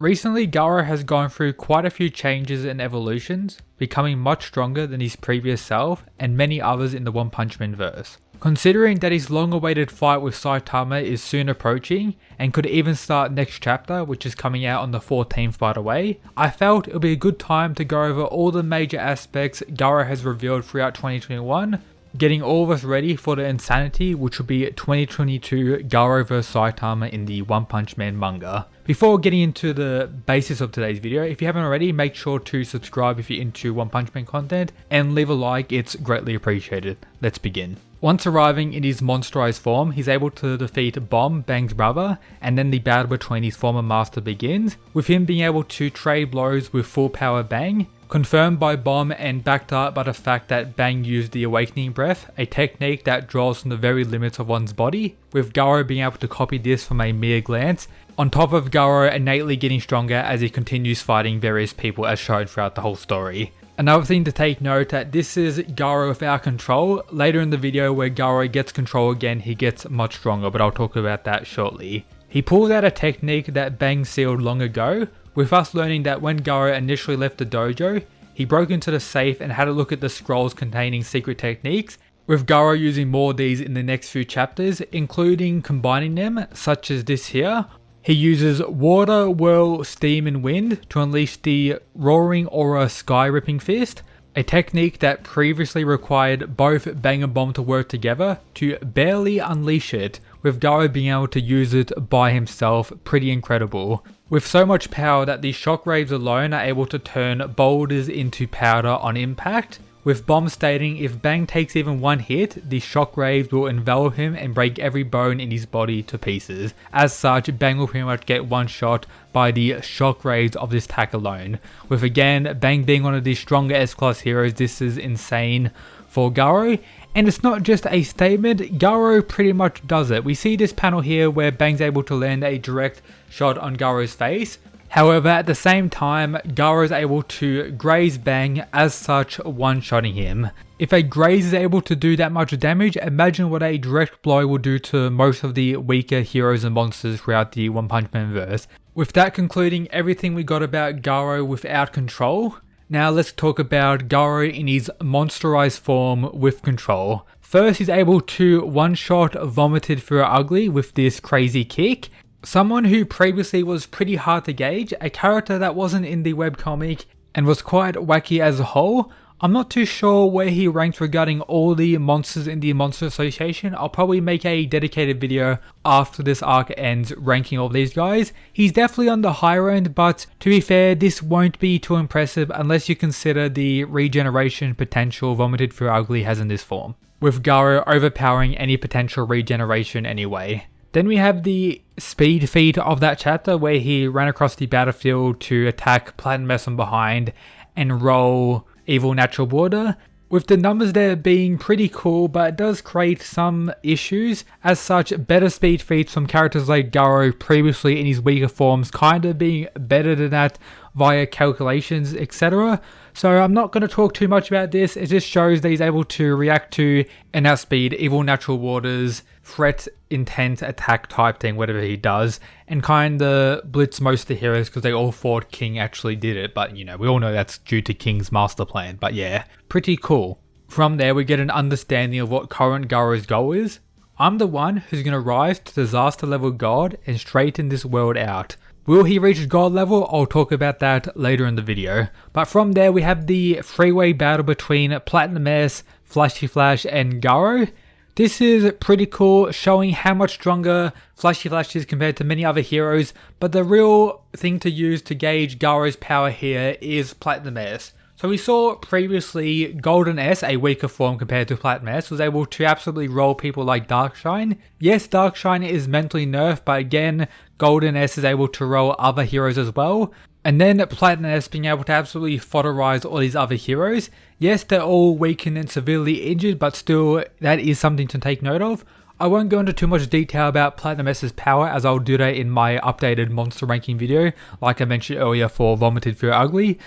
Recently, Garou has gone through quite a few changes and evolutions, becoming much stronger than his previous self and many others in the One Punch Man verse. Considering that his long-awaited fight with Saitama is soon approaching and could even start next chapter, which is coming out on the 14th by the way, I felt it would be a good time to go over all the major aspects Garou has revealed throughout 2021, getting all of us ready for the insanity which will be 2022 Garou vs Saitama in the One Punch Man manga. Before getting into the basis of today's video, if you haven't already, make sure to subscribe if you're into One Punch Man content and leave a like, it's greatly appreciated. Let's begin. Once arriving in his monsterized form, he's able to defeat Bomb, Bang's brother, and then the battle between his former master begins, with him being able to trade blows with full power Bang, confirmed by Bomb and backed up by the fact that Bang used the Awakening Breath, a technique that draws from the very limits of one's body, with Garou being able to copy this from a mere glance, on top of Garou innately getting stronger as he continues fighting various people as shown throughout the whole story. Another thing to take note that this is Garou without control. Later in the video where Garou gets control again, he gets much stronger, but I'll talk about that shortly. He pulls out a technique that Bang sealed long ago, with us learning that when Garou initially left the dojo, he broke into the safe and had a look at the scrolls containing secret techniques, with Garou using more of these in the next few chapters, including combining them, such as this here. He uses Water, Whirl, Steam and Wind to unleash the Roaring Aura Sky Ripping Fist, a technique that previously required both Bang and Bomb to work together to barely unleash it, with Garou being able to use it by himself. Pretty incredible. With so much power that the shockwaves alone are able to turn boulders into powder on impact, with Bomb stating if Bang takes even one hit, the shockwaves will envelop him and break every bone in his body to pieces. As such, Bang will pretty much get one shot by the shockwaves of this attack alone. With again, Bang being one of the stronger S-class heroes, this is insane for Garou. And it's not just a statement, Garou pretty much does it. We see this panel here where Bang's able to land a direct shot on Garou's face. However, at the same time, Garou is able to graze Bang, as such one-shotting him. If a graze is able to do that much damage, imagine what a direct blow will do to most of the weaker heroes and monsters throughout the One Punch Man verse. With that concluding everything we got about Garou without control, now let's talk about Garou in his monsterized form with control. First, he's able to one-shot Vomited Through Ugly with this crazy kick. Someone who previously was pretty hard to gauge, a character that wasn't in the webcomic and was quite wacky as a whole. I'm not too sure where he ranks regarding all the monsters in the Monster Association. I'll probably make a dedicated video after this arc ends ranking all these guys. He's definitely on the higher end, but to be fair, this won't be too impressive unless you consider the regeneration potential Vomited Through Ugly has in this form, with Garou overpowering any potential regeneration anyway. Then we have the speed feat of that chapter where he ran across the battlefield to attack Platinum S from behind and roll Evil Natural Border, with the numbers there being pretty cool, but it does create some issues. As such, better speed feats from characters like Garou previously in his weaker forms kind of being better than that via calculations, etc. So I'm not going to talk too much about this. It just shows that he's able to react to, and outspeed, Evil Natural Waters, threat, intent, attack type thing, whatever he does, and kind of blitz most of the heroes because they all thought King actually did it, but you know, we all know that's due to King's master plan, but yeah, pretty cool. From there, we get an understanding of what current Garou's goal is. I'm the one who's going to rise to disaster level God and straighten this world out. Will he reach God level? I'll talk about that later in the video. But from there, we have the three-way battle between Platinum S, Flashy Flash, and Garou. This is pretty cool, showing how much stronger Flashy Flash is compared to many other heroes, but the real thing to use to gauge Garou's power here is Platinum S. So we saw previously Golden S, a weaker form compared to Platinum S, was able to absolutely roll people like Darkshine. Yes, Darkshine is mentally nerfed, but again, Golden S is able to roll other heroes as well. And then Platinum S being able to absolutely foderize all these other heroes. Yes, they're all weakened and severely injured, but still, that is something to take note of. I won't go into too much detail about Platinum S's power, as I'll do that in my updated monster ranking video, like I mentioned earlier for Vomited Through Ugly.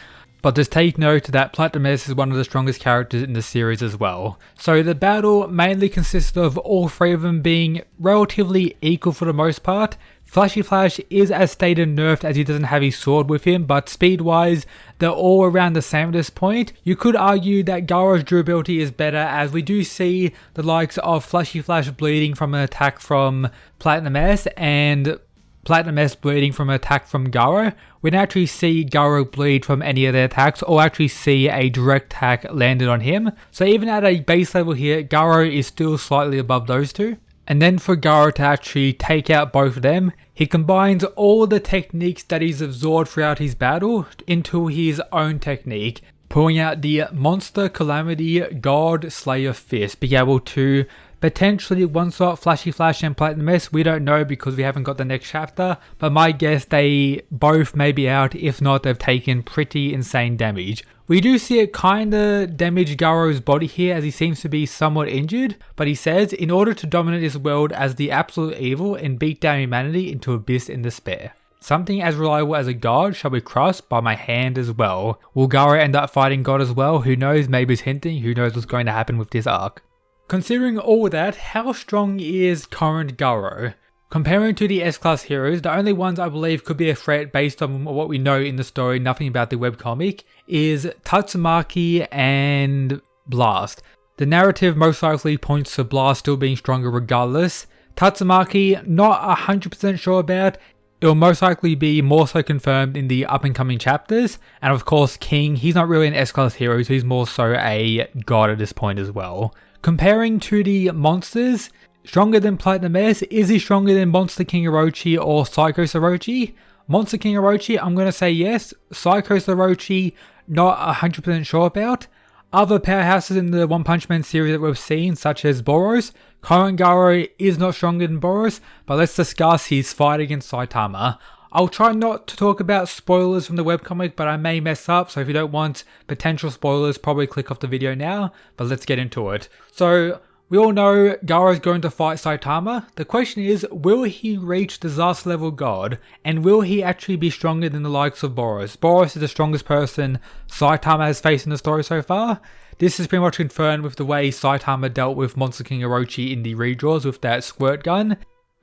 But just take note that Platinum S is one of the strongest characters in the series as well. So the battle mainly consists of all three of them being relatively equal for the most part. Flashy Flash is as stated nerfed as he doesn't have his sword with him, but speed wise they're all around the same at this point. You could argue that Garou's durability is better, as we do see the likes of Flashy Flash bleeding from an attack from Platinum S and Platinum S bleeding from an attack from Garou. We don't actually see Garou bleed from any of their attacks or actually see a direct attack landed on him. So even at a base level here, Garou is still slightly above those two. And then for Garou to actually take out both of them, he combines all the techniques that he's absorbed throughout his battle into his own technique, pulling out the Monster Calamity God Slayer Fist, being able to potentially one-shot Flashy Flash and Platinum S. We don't know because we haven't got the next chapter, but my guess they both may be out. If not, they've taken pretty insane damage. We do see it kinda damage Garou's body here, as he seems to be somewhat injured, but he says, in order to dominate this world as the absolute evil and beat down humanity into abyss and despair. Something as reliable as a god shall be crushed by my hand as well. Will Garou end up fighting God as well? Who knows, maybe he's hinting, who knows what's going to happen with this arc. Considering all that, how strong is current Garou? Comparing to the S-Class heroes, the only ones I believe could be a threat based on what we know in the story, nothing about the webcomic, is Tatsumaki and Blast. The narrative most likely points to Blast still being stronger regardless. Tatsumaki, not 100% sure about. It will most likely be more so confirmed in the up and coming chapters. And of course King, he's not really an S-Class hero, so he's more so a god at this point as well. Comparing to the monsters, stronger than Platinum S, is he stronger than Monster King Orochi or Psycho Orochi? Monster King Orochi, I'm going to say yes. Psycho Orochi, not 100% sure about. Other powerhouses in the One Punch Man series that we've seen, such as Boros, current Garou is not stronger than Boros, but let's discuss his fight against Saitama. I'll try not to talk about spoilers from the webcomic, but I may mess up, so if you don't want potential spoilers, probably click off the video now, but let's get into it. So, we all know Garou is going to fight Saitama. The question is, will he reach disaster level god? And will he actually be stronger than the likes of Boros? Boros is the strongest person Saitama has faced in the story so far. This is pretty much confirmed with the way Saitama dealt with Monster King Orochi in the redraws with that squirt gun.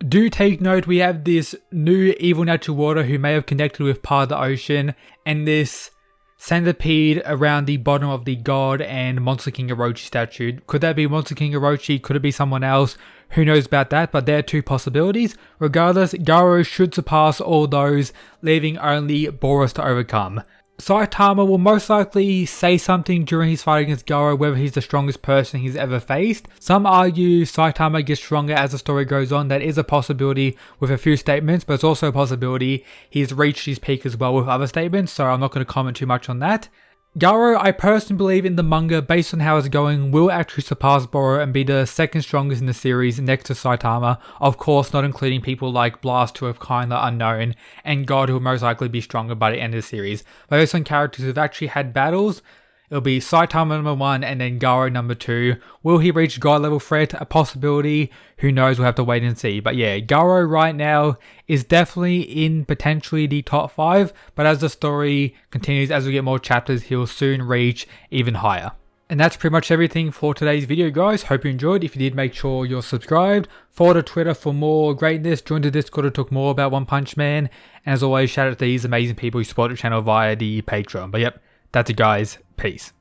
Do take note, we have this new evil natural water who may have connected with part of the ocean, and this centipede around the bottom of the God and Monster King Orochi statue. Could that be Monster King Orochi? Could it be someone else? Who knows about that, but there are two possibilities. Regardless, Garou should surpass all those, leaving only Boros to overcome. Saitama will most likely say something during his fight against Garou, whether he's the strongest person he's ever faced. Some argue Saitama gets stronger as the story goes on. That is a possibility with a few statements, but it's also a possibility he's reached his peak as well with other statements, so I'm not going to comment too much on that. Garou, I personally believe in the manga, based on how it's going, will actually surpass Boros and be the second strongest in the series next to Saitama. Of course, not including people like Blast, who are kinda unknown, and God, who will most likely be stronger by the end of the series. But there's some characters who've actually had battles. It'll be Saitama number 1 and then Garou number 2. Will he reach God level threat? A possibility. Who knows? We'll have to wait and see. But yeah, Garou right now is definitely in potentially the top 5. But as the story continues, as we get more chapters, he'll soon reach even higher. And that's pretty much everything for today's video, guys. Hope you enjoyed. If you did, make sure you're subscribed. Follow the Twitter for more greatness. Join the Discord to talk more about One Punch Man. And as always, shout out to these amazing people who support the channel via the Patreon. But yep, that's it, guys. Peace.